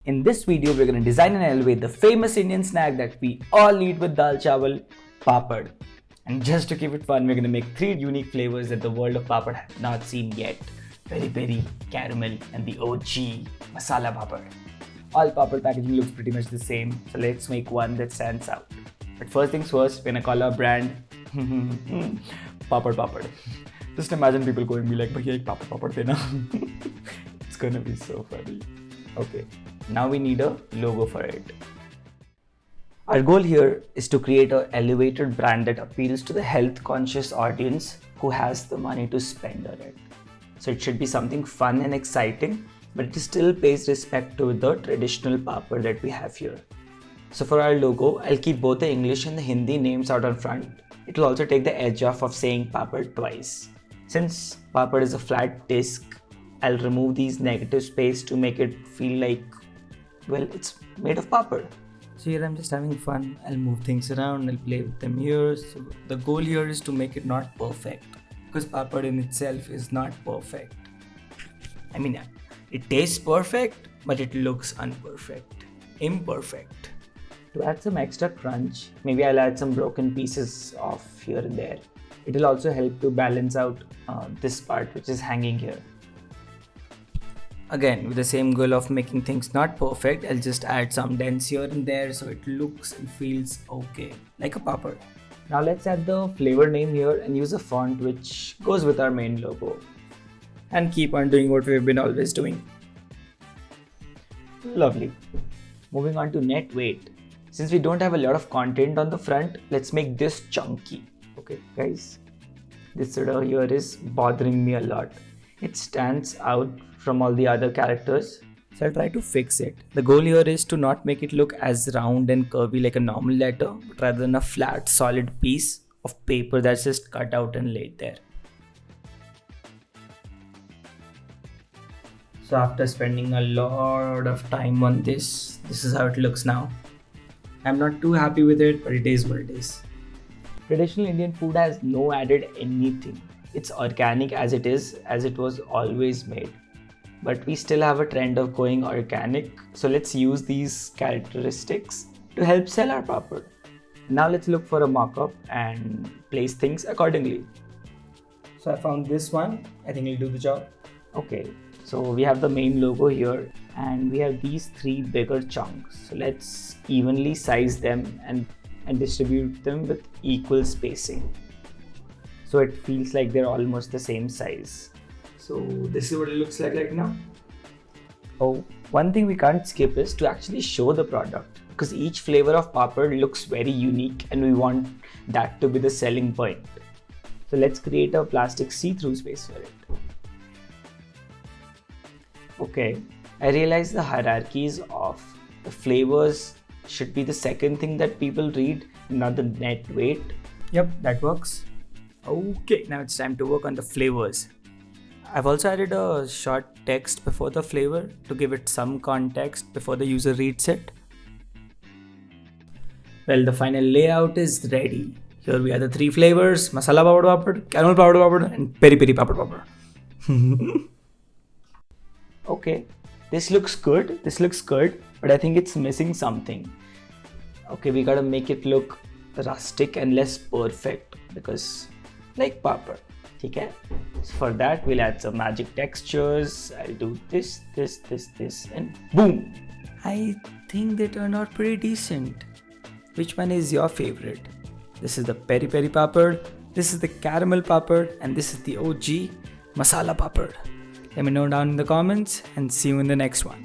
In this video, we're going to design and elevate the famous Indian snack that we all eat with dal chawal, papad. And just to keep it fun, we're going to make 3 unique flavors that the world of papad has not seen yet. Piri Piri, caramel, and the OG masala papad. All papad packaging looks pretty much the same, so let's make one that stands out. But first things first, we're going to call our brand papad. Just imagine people going be like, bhaiya ek papad dena. It's going to be so funny. Okay, now we need a logo for it. Our goal here is to create an elevated brand that appeals to the health conscious audience who has the money to spend on it. So it should be something fun and exciting, but it still pays respect to the traditional papad that we have here. So for our logo, I'll keep both the English and the Hindi names out on front. It will also take the edge off of saying papad twice. Since papad is a flat disc, I'll remove these negative space to make it feel like, well, it's made of papad. So here I'm just having fun. I'll move things around, I'll play with them here. So the goal here is to make it not perfect, because papad in itself is not perfect. I mean, it tastes perfect, but it looks imperfect. To add some extra crunch, maybe I'll add some broken pieces of here and there. It will also help to balance out this part which is hanging here. Again, with the same goal of making things not perfect, I'll just add some dents here and there so it looks and feels okay, like a papad. Now let's add the flavor name here and use a font which goes with our main logo. And keep on doing what we've been always doing. Lovely. Moving on to net weight. Since we don't have a lot of content on the front, let's make this chunky. Okay guys, this sort here is bothering me a lot. It stands out from all the other characters, so I'll try to fix it. The goal here is to not make it look as round and curvy like a normal letter, but rather than a flat solid piece of paper that's just cut out and laid there. So after spending a lot of time on this is how it looks now. I'm not too happy with it, but it is what it is. Traditional Indian food has no added anything. It's organic as it was always made. But we still have a trend of going organic, so let's use these characteristics to help sell our papad. Now let's look for a mockup and place things accordingly. So I found this one, I think it'll do the job. Okay, so we have the main logo here and we have these 3 bigger chunks. So let's evenly size them and distribute them with equal spacing, so it feels like they're almost the same size. So this is what it looks like right now. Oh, one thing we can't skip is to actually show the product, because each flavor of papad looks very unique and we want that to be the selling point. So let's create a plastic see-through space for it. Okay, I realize the hierarchy is off. The flavors should be the second thing that people read, not the net weight. Yep, that works. Okay, now it's time to work on the flavors. I've also added a short text before the flavor to give it some context before the user reads it. Well, the final layout is ready. Here we have the 3 flavors: masala papad, caramel papad, and peri peri papad. Okay, this looks good, but I think it's missing something. Okay, we gotta make it look rustic and less perfect, because like papad. Okay? So for that we'll add some magic textures. I'll do this, and boom! I think they turned out pretty decent. Which one is your favorite? This is the peri peri papad, this is the caramel papad, and this is the OG masala papad. Let me know down in the comments and see you in the next one.